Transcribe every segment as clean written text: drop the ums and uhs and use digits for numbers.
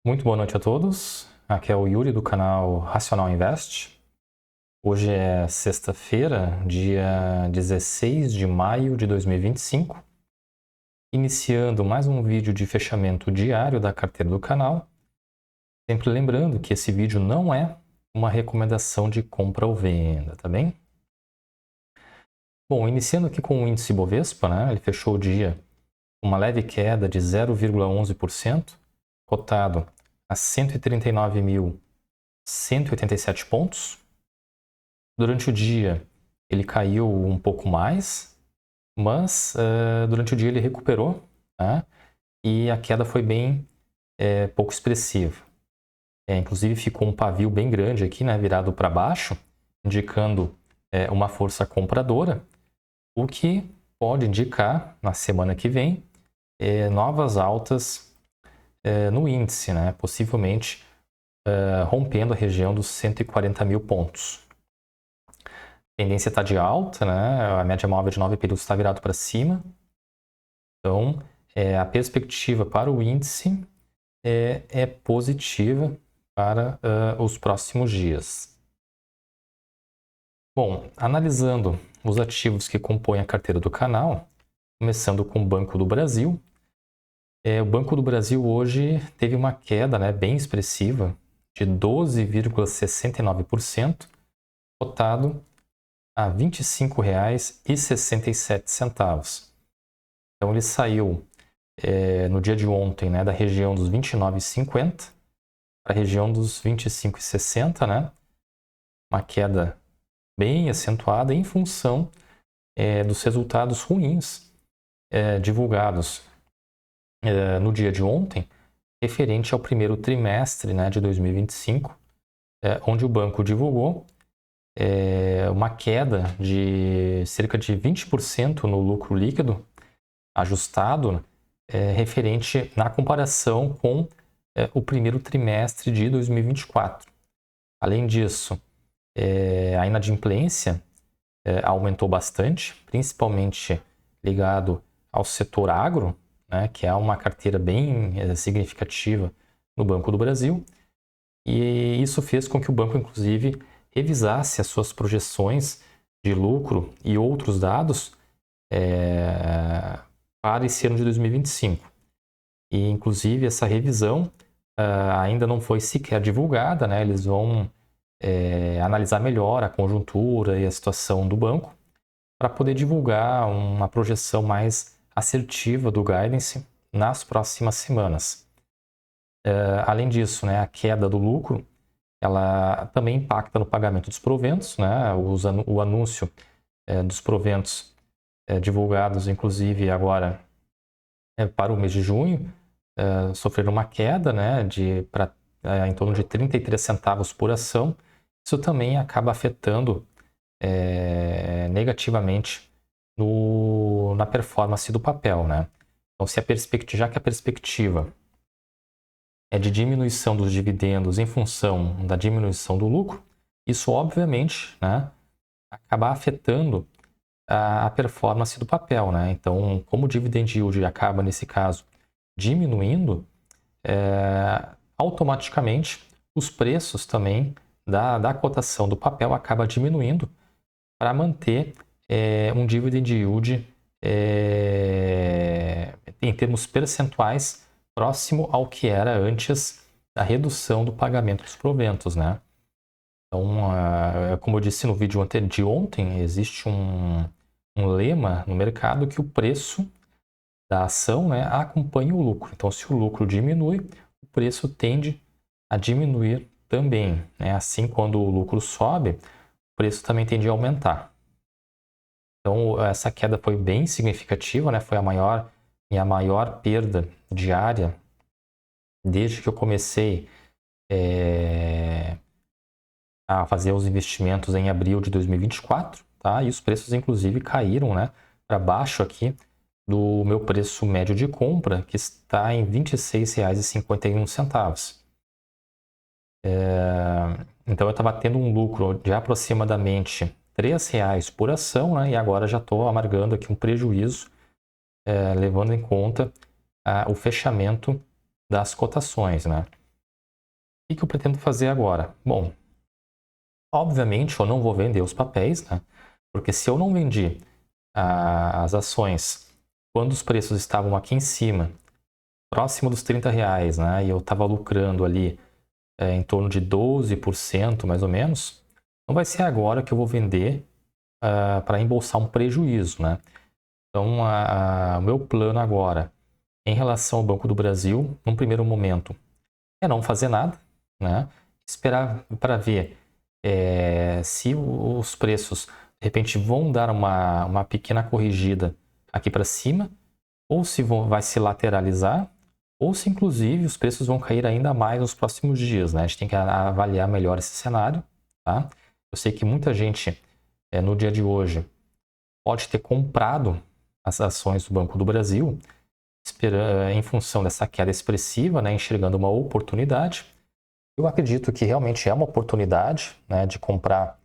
Muito boa noite a todos. Aqui é o Yuri do canal Racional Invest. Hoje é sexta-feira, dia 16 de maio de 2025. Iniciando mais um vídeo de fechamento diário da carteira do canal. Sempre lembrando que esse vídeo não é uma recomendação de compra ou venda, tá bem? Bom, iniciando aqui com o índice Bovespa, né? Ele fechou o dia com uma leve queda de 0,11%, cotado a 139.187 pontos. Durante o dia ele caiu um pouco mais, mas durante o dia ele recuperou, né? E a queda foi bem pouco expressiva. Inclusive ficou um pavio bem grande aqui, né, virado para baixo, indicando uma força compradora, o que pode indicar na semana que vem novas altas no índice, né? Possivelmente rompendo a região dos 140 mil pontos. A tendência está de alta, né? A média móvel de 9 períodos está virado para cima. Então, a perspectiva para o índice é positiva para os próximos dias. Bom, analisando os ativos que compõem a carteira do canal, começando com o Banco do Brasil. O Banco do Brasil hoje teve uma queda, né, bem expressiva de 12,69%, cotado a R$ 25,67. Então ele saiu no dia de ontem, né, da região dos R$ 29,50 para a região dos R$ 25,60, né? Uma queda bem acentuada em função dos resultados ruins divulgados no dia de ontem, referente ao primeiro trimestre, né, de 2025, onde o banco divulgou uma queda de cerca de 20% no lucro líquido ajustado, referente na comparação com o primeiro trimestre de 2024. Além disso, a inadimplência aumentou bastante, principalmente ligado ao setor agro, né, que é uma carteira bem significativa no Banco do Brasil, e isso fez com que o banco, inclusive, revisasse as suas projeções de lucro e outros dados para esse ano de 2025. E, inclusive, essa revisão ainda não foi sequer divulgada, né? Eles vão analisar melhor a conjuntura e a situação do banco para poder divulgar uma projeção mais assertiva do guidance nas próximas semanas. Além disso, né, a queda do lucro ela também impacta no pagamento dos proventos, né? O anúncio dos proventos divulgados, inclusive agora para o mês de junho, sofreram uma queda, né, em torno de 33 centavos por ação. Isso também acaba afetando negativamente na performance do papel, né? Então, já que a perspectiva é de diminuição dos dividendos em função da diminuição do lucro, isso obviamente, né, acaba afetando a performance do papel, né? Então, como o dividend yield acaba, nesse caso, diminuindo, automaticamente os preços também da cotação do papel acaba diminuindo para manter um dividend yield em termos percentuais próximo ao que era antes da redução do pagamento dos proventos, né? Então, como eu disse no vídeo de ontem, existe um lema no mercado que o preço da ação, né, acompanha o lucro. Então, se o lucro diminui, o preço tende a diminuir também, né? Assim, quando o lucro sobe, o preço também tende a aumentar. Então, essa queda foi bem significativa, né? Foi a maior perda diária desde que eu comecei a fazer os investimentos em abril de 2024, tá? E os preços, inclusive, caíram, né, para baixo aqui do meu preço médio de compra, que está em R$ 26,51. Então, eu estava tendo um lucro de aproximadamente R$ 3,00 por ação, né? E agora já estou amargando aqui um prejuízo, levando em conta o fechamento das cotações, né? que eu pretendo fazer agora? Bom, obviamente eu não vou vender os papéis, né? Porque se eu não vendi as ações quando os preços estavam aqui em cima, próximo dos R$ 30, né? E eu estava lucrando ali em torno de 12%, mais ou menos, não vai ser agora que eu vou vender para embolsar um prejuízo, né? Então, o meu plano agora, em relação ao Banco do Brasil, num primeiro momento, é não fazer nada, né? Esperar para ver se os preços, de repente, vão dar uma pequena corrigida aqui para cima, ou se vai se lateralizar, ou se, inclusive, os preços vão cair ainda mais nos próximos dias, né? A gente tem que avaliar melhor esse cenário, tá? Eu sei que muita gente, no dia de hoje, pode ter comprado as ações do Banco do Brasil, em função dessa queda expressiva, né, enxergando uma oportunidade. Eu acredito que realmente é uma oportunidade, né, de comprar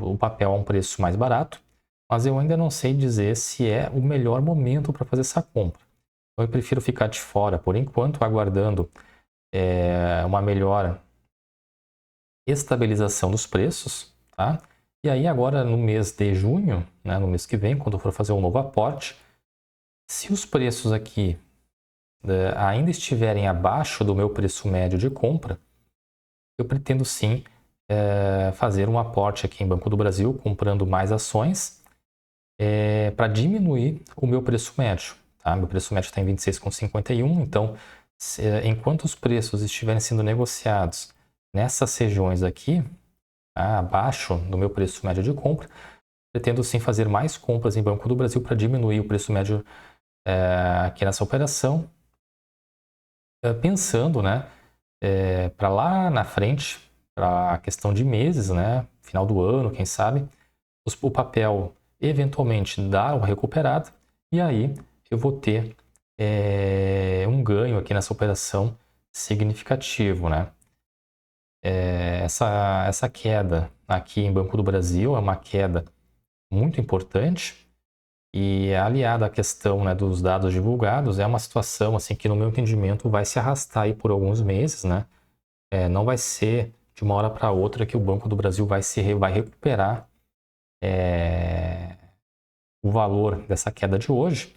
o papel a um preço mais barato, mas eu ainda não sei dizer se é o melhor momento para fazer essa compra. Então eu prefiro ficar de fora por enquanto, aguardando uma melhor estabilização dos preços, tá? E aí agora no mês de junho, né, no mês que vem, quando eu for fazer um novo aporte, se os preços aqui ainda estiverem abaixo do meu preço médio de compra, eu pretendo sim fazer um aporte aqui em Banco do Brasil, comprando mais ações, para diminuir o meu preço médio. Tá? Meu preço médio está em 26,51, então enquanto os preços estiverem sendo negociados nessas regiões aqui, abaixo do meu preço médio de compra, pretendo sim fazer mais compras em Banco do Brasil para diminuir o preço médio aqui nessa operação, pensando, né, para lá na frente, para a questão de meses, né, final do ano, quem sabe, o papel eventualmente dar uma recuperada e aí eu vou ter um ganho aqui nessa operação significativo, né? Essa queda aqui em Banco do Brasil é uma queda muito importante e aliada à questão, né, dos dados divulgados, é uma situação assim que no meu entendimento vai se arrastar aí por alguns meses, né? Não vai ser de uma hora para outra que o Banco do Brasil vai recuperar o valor dessa queda de hoje.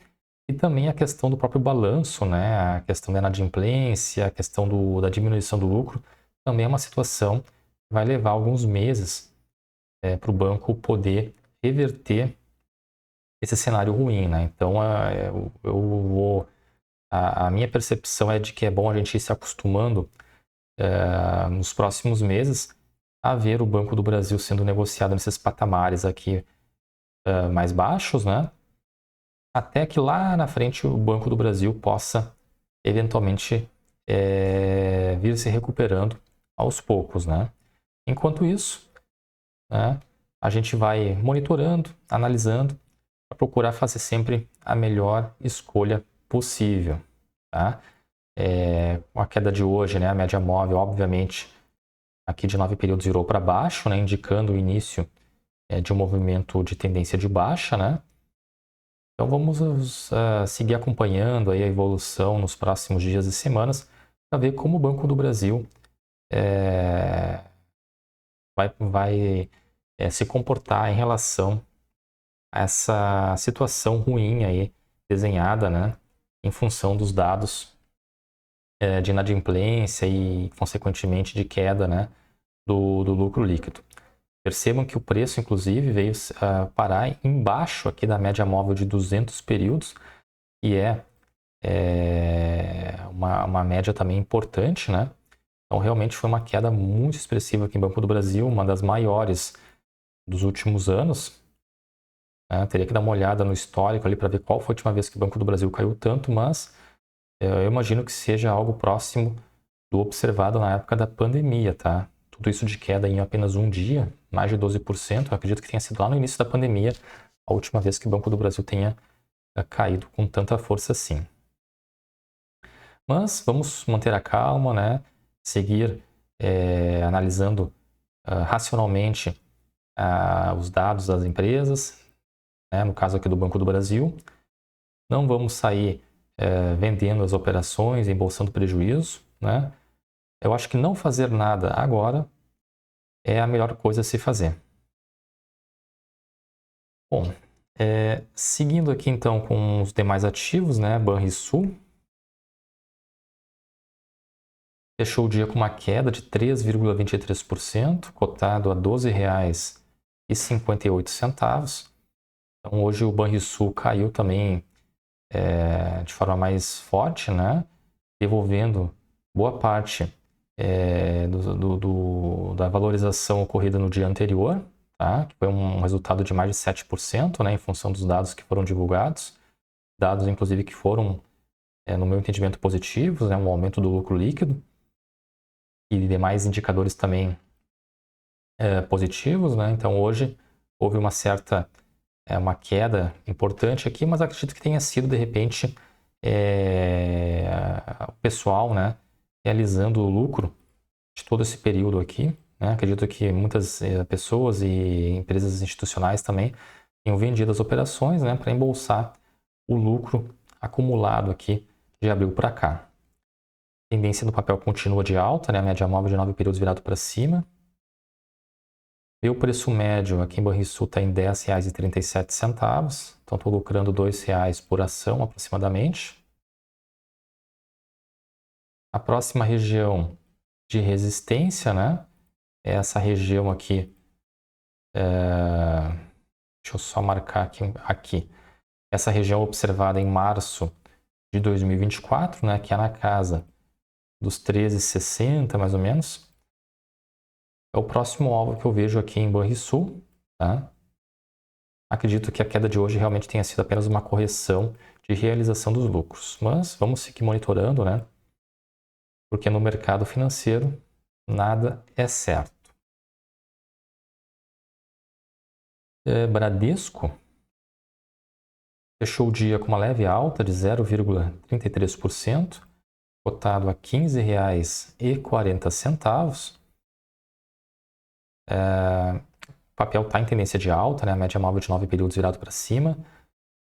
E também a questão do próprio balanço, né? A questão da inadimplência, a questão da diminuição do lucro, também é uma situação que vai levar alguns meses para o banco poder reverter esse cenário ruim, né? Então, a minha percepção é de que é bom a gente ir se acostumando nos próximos meses a ver o Banco do Brasil sendo negociado nesses patamares aqui mais baixos, né? Até que lá na frente o Banco do Brasil possa eventualmente vir se recuperando aos poucos, né? Enquanto isso, né, a gente vai monitorando, analisando, para procurar fazer sempre a melhor escolha possível, tá? Com a queda de hoje, né, a média móvel, obviamente, aqui de 9 períodos virou para baixo, né, indicando o início de um movimento de tendência de baixa, né? Então vamos seguir acompanhando aí a evolução nos próximos dias e semanas para ver como o Banco do Brasil vai se comportar em relação a essa situação ruim aí desenhada, né, em função dos dados de inadimplência e, consequentemente, de queda, né, do lucro líquido. Percebam que o preço, inclusive, veio parar embaixo aqui da média móvel de 200 períodos, que é uma média também importante, né? Então, realmente foi uma queda muito expressiva aqui em Banco do Brasil, uma das maiores dos últimos anos. Né? Teria que dar uma olhada no histórico ali para ver qual foi a última vez que o Banco do Brasil caiu tanto, mas eu imagino que seja algo próximo do observado na época da pandemia, tá? Tudo isso de queda em apenas um dia, mais de 12%. Eu acredito que tenha sido lá no início da pandemia a última vez que o Banco do Brasil tenha caído com tanta força assim. Mas vamos manter a calma, né? Seguir analisando racionalmente os dados das empresas, né? No caso aqui do Banco do Brasil. Não vamos sair vendendo as operações, embolsando prejuízo, né? Eu acho que não fazer nada agora é a melhor coisa a se fazer. Bom, seguindo aqui então com os demais ativos, né? Banrisul fechou o dia com uma queda de 3,23%, cotado a R$ 12,58. Então hoje o Banrisul caiu também de forma mais forte, né? Devolvendo boa parte da valorização ocorrida no dia anterior, tá? Que foi um resultado de mais de 7%, né? Em função dos dados que foram divulgados, dados inclusive que foram, no meu entendimento, positivos, né? Um aumento do lucro líquido e demais indicadores também positivos, né? Então hoje houve uma certa uma queda importante aqui, mas acredito que tenha sido de repente o pessoal, né, realizando o lucro de todo esse período aqui, né? Acredito que muitas pessoas e empresas institucionais também tenham vendido as operações, né, para embolsar o lucro acumulado aqui de abril para cá. A tendência do papel continua de alta, né? A média móvel de 9 períodos virado para cima. Meu preço médio aqui em Banrisul está em R$ 10,37, então estou lucrando R$ 2,00 por ação aproximadamente. A próxima região de resistência, né? É essa região aqui. Deixa eu só marcar aqui. Essa região observada em março de 2024, né? Que é na casa dos 13,60 mais ou menos. É o próximo alvo que eu vejo aqui em Banrisul, tá? Acredito que a queda de hoje realmente tenha sido apenas uma correção de realização dos lucros, mas vamos seguir monitorando, né? Porque no mercado financeiro nada é certo. Bradesco fechou o dia com uma leve alta de 0,33%, cotado a R$ 15,40. O papel está em tendência de alta, né? A média móvel de 9 períodos virado para cima.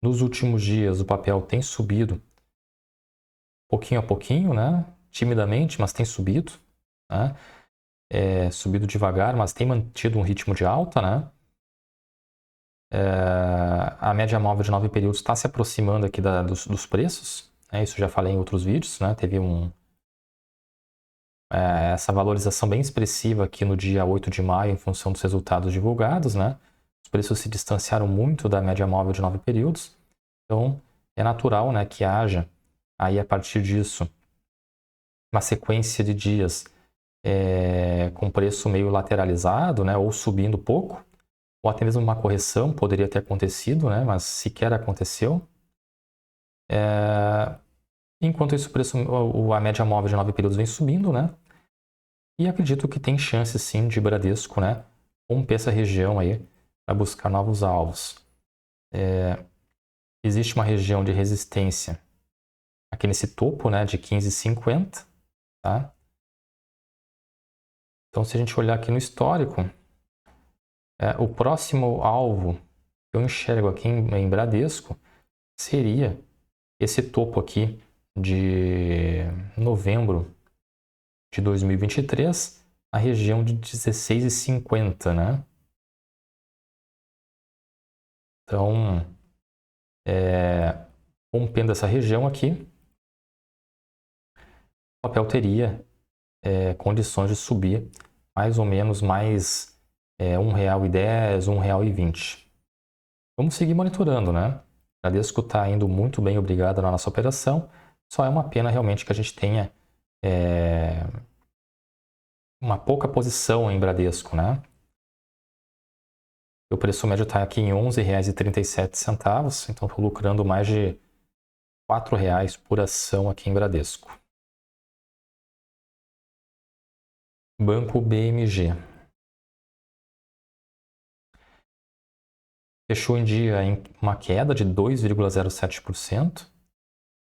Nos últimos dias, o papel tem subido pouquinho a pouquinho, né? Timidamente, mas tem subido, né? Subido devagar, mas tem mantido um ritmo de alta, né? A média móvel de 9 períodos está se aproximando aqui dos preços, né? Isso já falei em outros vídeos, né? Teve essa valorização bem expressiva aqui no dia 8 de maio em função dos resultados divulgados, né? Os preços se distanciaram muito da média móvel de 9 períodos, então é natural, né, que haja aí a partir disso uma sequência de dias com preço meio lateralizado, né, ou subindo pouco, ou até mesmo uma correção poderia ter acontecido, né, mas sequer aconteceu. Enquanto isso, a média móvel de 9 períodos vem subindo, né, e acredito que tem chance sim de Bradesco, né, romper essa região aí para buscar novos alvos. Existe uma região de resistência aqui nesse topo, né, de 15,50, tá? Então, se a gente olhar aqui no histórico, o próximo alvo que eu enxergo aqui em Bradesco seria esse topo aqui de novembro de 2023, a região de 16,50, né? Então, rompendo essa região aqui, o papel teria condições de subir mais ou menos mais R$ 1,10, R$ 1,20. Vamos seguir monitorando, né? O Bradesco está indo muito bem, obrigado na nossa operação. Só é uma pena realmente que a gente tenha uma pouca posição em Bradesco, né? O preço médio está aqui em R$ 11,37, então estou lucrando mais de R$ 4,00 por ação aqui em Bradesco. Banco BMG. Fechou em dia em uma queda de 2,07%.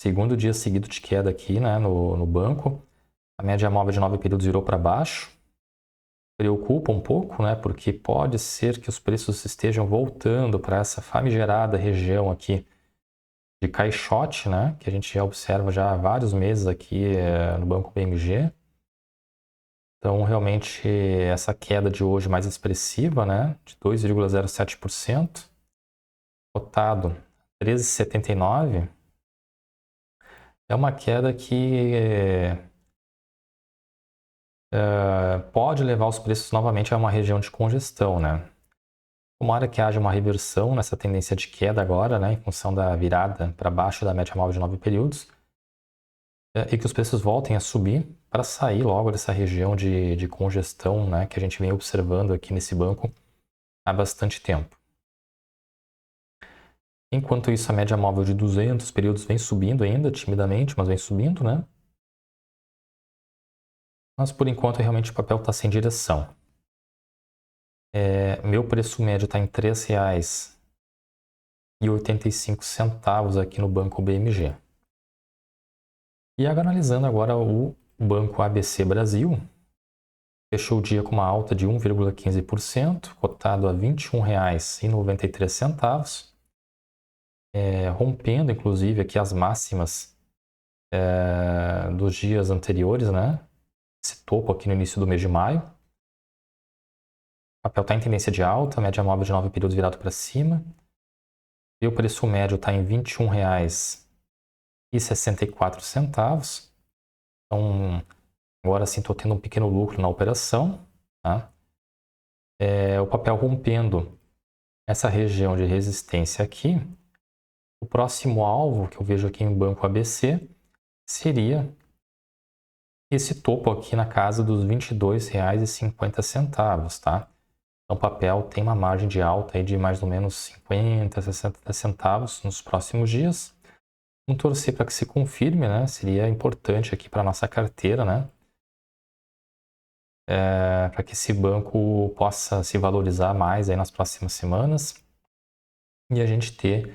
Segundo dia seguido de queda aqui, né, no banco. A média móvel de 9 períodos virou para baixo. Preocupa um pouco, né, porque pode ser que os preços estejam voltando para essa famigerada região aqui de caixote, né, que a gente já observa já há vários meses aqui no Banco BMG. Então, realmente, essa queda de hoje mais expressiva, né, de 2,07%, cotado 13,79, é uma queda que pode levar os preços novamente a uma região de congestão, né? Tomara que haja uma reversão nessa tendência de queda agora, né, em função da virada para baixo da média móvel de 9 períodos, e que os preços voltem a subir para sair logo dessa região de congestão, né, que a gente vem observando aqui nesse banco há bastante tempo. Enquanto isso, a média móvel de 200 períodos vem subindo ainda, timidamente, mas vem subindo, né? Mas por enquanto, realmente o papel está sem direção. Meu preço médio está em R$ 3,85 aqui no Banco BMG. E analisando agora o Banco ABC Brasil, fechou o dia com uma alta de 1,15%, cotado a R$ 21,93, rompendo inclusive aqui as máximas dos dias anteriores, né? Esse topo aqui no início do mês de maio. O papel está em tendência de alta, média móvel de 9 períodos virado para cima. E o preço médio está em R$ 21,64. Então, agora sim estou tendo um pequeno lucro na operação. Tá? O papel rompendo essa região de resistência aqui. O próximo alvo que eu vejo aqui em Banco ABC seria esse topo aqui na casa dos R$ 22,50, tá? Então, o papel tem uma margem de alta aí de mais ou menos 50, 60 centavos nos próximos dias. Vamos torcer para que se confirme, né? Seria importante aqui para a nossa carteira, né? Para que esse banco possa se valorizar mais aí nas próximas semanas e a gente ter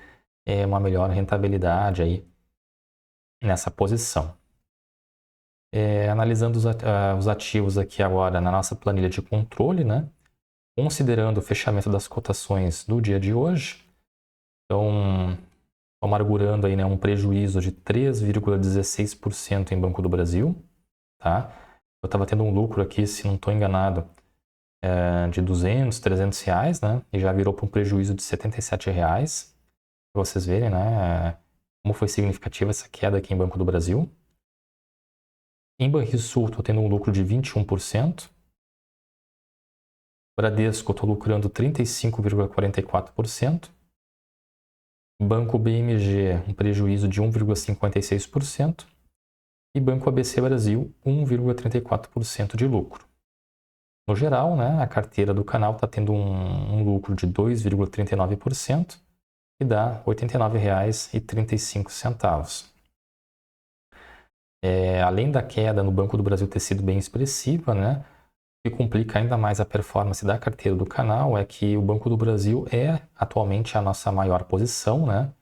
uma melhor rentabilidade aí nessa posição. Analisando os ativos aqui agora na nossa planilha de controle, né? Considerando o fechamento das cotações do dia de hoje, então amargurando aí, né, um prejuízo de 3,16% em Banco do Brasil, tá? Eu estava tendo um lucro aqui, se não estou enganado, de 200, 300 reais, né? E já virou para um prejuízo de 77 reais. Para vocês verem, né? Como foi significativa essa queda aqui em Banco do Brasil. Em Banrisul, estou tendo um lucro de 21%. Bradesco, estou lucrando 35,44%. Banco BMG, um prejuízo de 1,56%. E Banco ABC Brasil, 1,34% de lucro. No geral, né, a carteira do canal está tendo um lucro de 2,39%, que dá R$ 89,35. Além da queda no Banco do Brasil ter sido bem expressiva, né, o que complica ainda mais a performance da carteira do canal é que o Banco do Brasil é atualmente a nossa maior posição, né?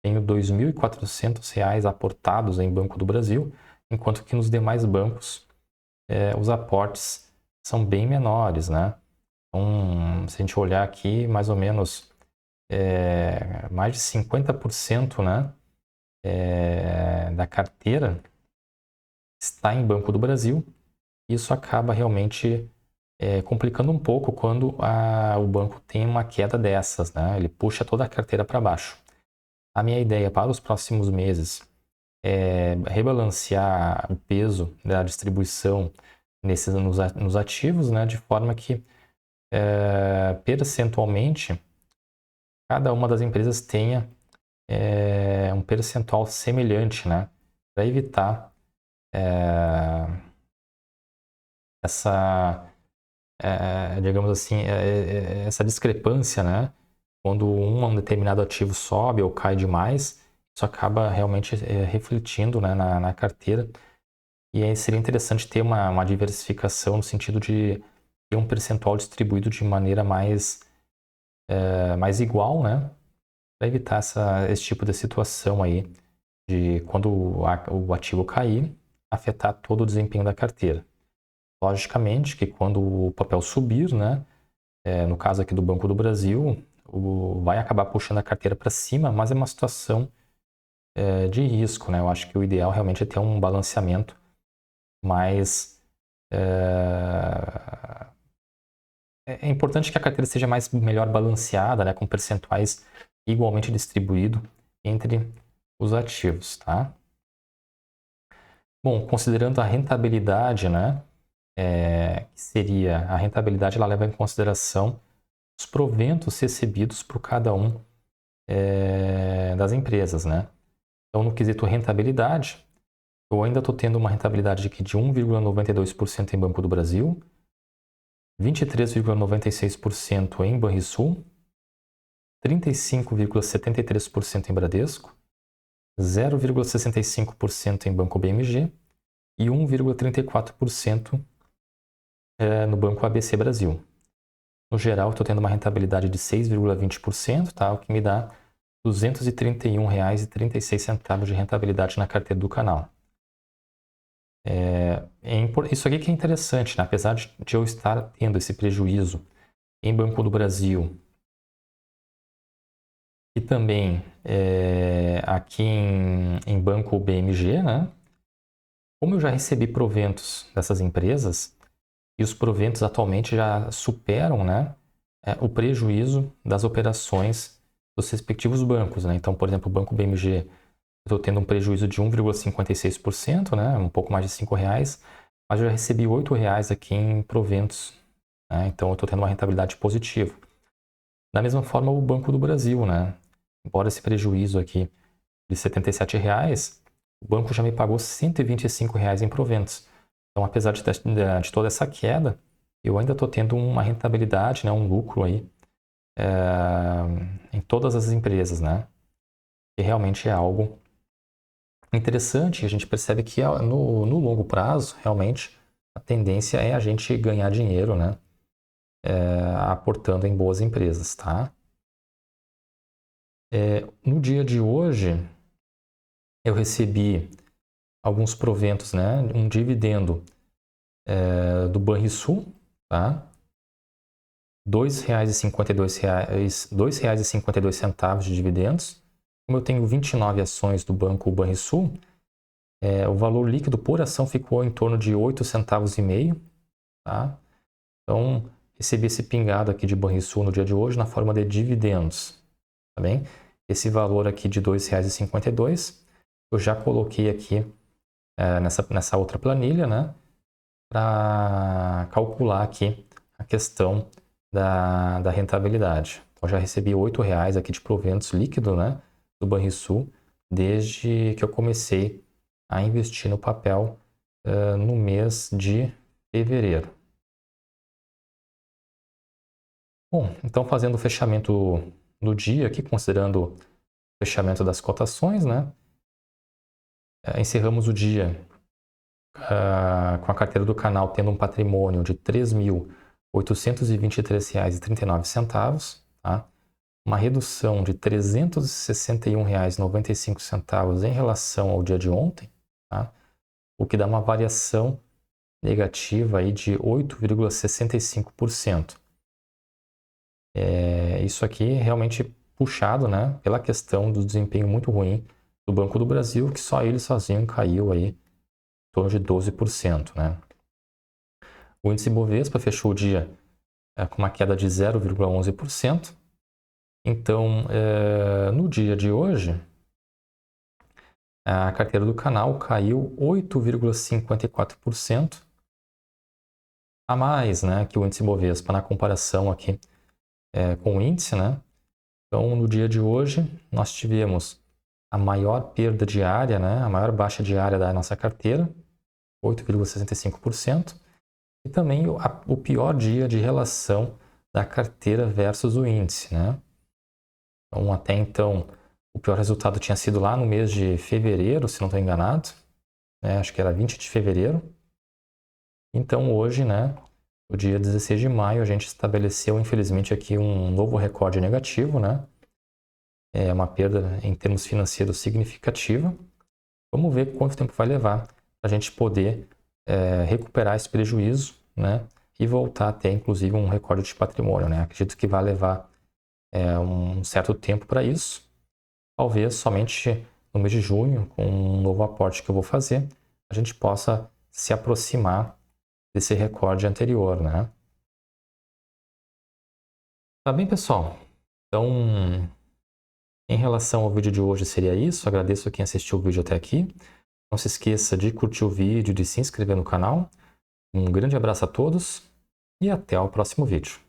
Tenho R$ 2.400 aportados em Banco do Brasil, enquanto que nos demais bancos os aportes são bem menores, né? Então, se a gente olhar aqui, mais ou menos mais de 50%, né, da carteira está em Banco do Brasil. Isso acaba realmente complicando um pouco quando o banco tem uma queda dessas, né? Ele puxa toda a carteira para baixo. A minha ideia para os próximos meses é rebalancear o peso da distribuição nos ativos, né? De forma que percentualmente cada uma das empresas tenha um percentual semelhante, né? Para evitar essa, digamos assim, essa discrepância, né? Quando um determinado ativo sobe ou cai demais, isso acaba realmente refletindo, né, na carteira. E aí seria interessante ter uma diversificação no sentido de ter um percentual distribuído de maneira mais igual, né? Para evitar esse tipo de situação aí, de quando o ativo cair, afetar todo o desempenho da carteira. Logicamente que quando o papel subir, né, no caso aqui do Banco do Brasil, vai acabar puxando a carteira para cima, mas é uma situação de risco, né? Eu acho que o ideal realmente é ter um balanceamento mais É importante que a carteira seja melhor balanceada, né, com percentuais igualmente distribuídos entre os ativos, tá? Bom, considerando a rentabilidade, né, que seria a rentabilidade, ela leva em consideração os proventos recebidos por cada um das empresas, né? Então, no quesito rentabilidade, eu ainda estou tendo uma rentabilidade aqui de 1,92% em Banco do Brasil, 23,96% em Banrisul, 35,73% em Bradesco, 0,65% em Banco BMG e 1,34% no Banco ABC Brasil. No geral, estou tendo uma rentabilidade de 6,20%, tá? O que me dá R$ 231,36 de rentabilidade na carteira do canal. Isso aqui que é interessante, né? Apesar de eu estar tendo esse prejuízo em Banco do Brasil e também aqui em Banco BMG, né? Como eu já recebi proventos dessas empresas e os proventos atualmente já superam, né, o prejuízo das operações dos respectivos bancos, né? Então, por exemplo, o Banco BMG, eu estou tendo um prejuízo de 1,56%, né? Um pouco mais de R$ 5,00, mas eu já recebi R$ 8,00 aqui em proventos, né? Então, eu estou tendo uma rentabilidade positiva. Da mesma forma, o Banco do Brasil, né? Embora esse prejuízo aqui de R$ 77,00, o banco já me pagou R$ 125,00 em proventos. Então, apesar de toda essa queda, eu ainda estou tendo uma rentabilidade, né? Um lucro aí em todas as empresas, né? E realmente é algo interessante. A gente percebe que no longo prazo, realmente, a tendência é a gente ganhar dinheiro, né? Aportando em boas empresas, tá? No dia de hoje, eu recebi alguns proventos, né? Um dividendo do Banrisul, tá? R$ 2,52 de dividendos. Como eu tenho 29 ações do Banco Banrisul, o valor líquido por ação ficou em torno de 8,5 centavos. Tá? Então, recebi esse pingado aqui de Banrisul no dia de hoje na forma de dividendos. Tá bem? Esse valor aqui de R$ 2,52 eu já coloquei aqui nessa outra planilha, né? Para calcular aqui a questão da rentabilidade. Então, já recebi R$ 8,00 aqui de proventos líquidos, né, do Banrisul, desde que eu comecei a investir no papel no mês de fevereiro. Bom, então fazendo o fechamento do dia aqui, considerando o fechamento das cotações, né, encerramos o dia com a carteira do canal tendo um patrimônio de R$ 3.823,39, tá? Uma redução de R$ 361,95 em relação ao dia de ontem, tá? O que dá uma variação negativa aí de 8,65%. Isso aqui é realmente puxado, né, pela questão do desempenho muito ruim do Banco do Brasil, que só ele sozinho caiu aí em torno de 12%, né? O índice Bovespa fechou o dia com uma queda de 0,11%. Então, no dia de hoje, a carteira do canal caiu 8,54% a mais, né, que o índice Bovespa na comparação aqui com o índice, né? Então, no dia de hoje, nós tivemos a maior perda diária, né, a maior baixa diária da nossa carteira, 8,65%, e também o pior dia de relação da carteira versus o índice, né? Então, até então, o pior resultado tinha sido lá no mês de fevereiro, se não estou enganado, né? Acho que era 20 de fevereiro. Então, hoje, né, no dia 16 de maio, a gente estabeleceu, infelizmente, aqui um novo recorde negativo, né? É uma perda em termos financeiros significativa. Vamos ver quanto tempo vai levar para a gente poder recuperar esse prejuízo, né? E voltar até, inclusive, um recorde de patrimônio, né? Acredito que vai levar um certo tempo para isso. Talvez somente no mês de junho, com um novo aporte que eu vou fazer, a gente possa se aproximar desse recorde anterior, né? Tá bem, pessoal? Então, em relação ao vídeo de hoje seria isso. Agradeço a quem assistiu o vídeo até aqui. Não se esqueça de curtir o vídeo, de se inscrever no canal. Um grande abraço a todos e até o próximo vídeo.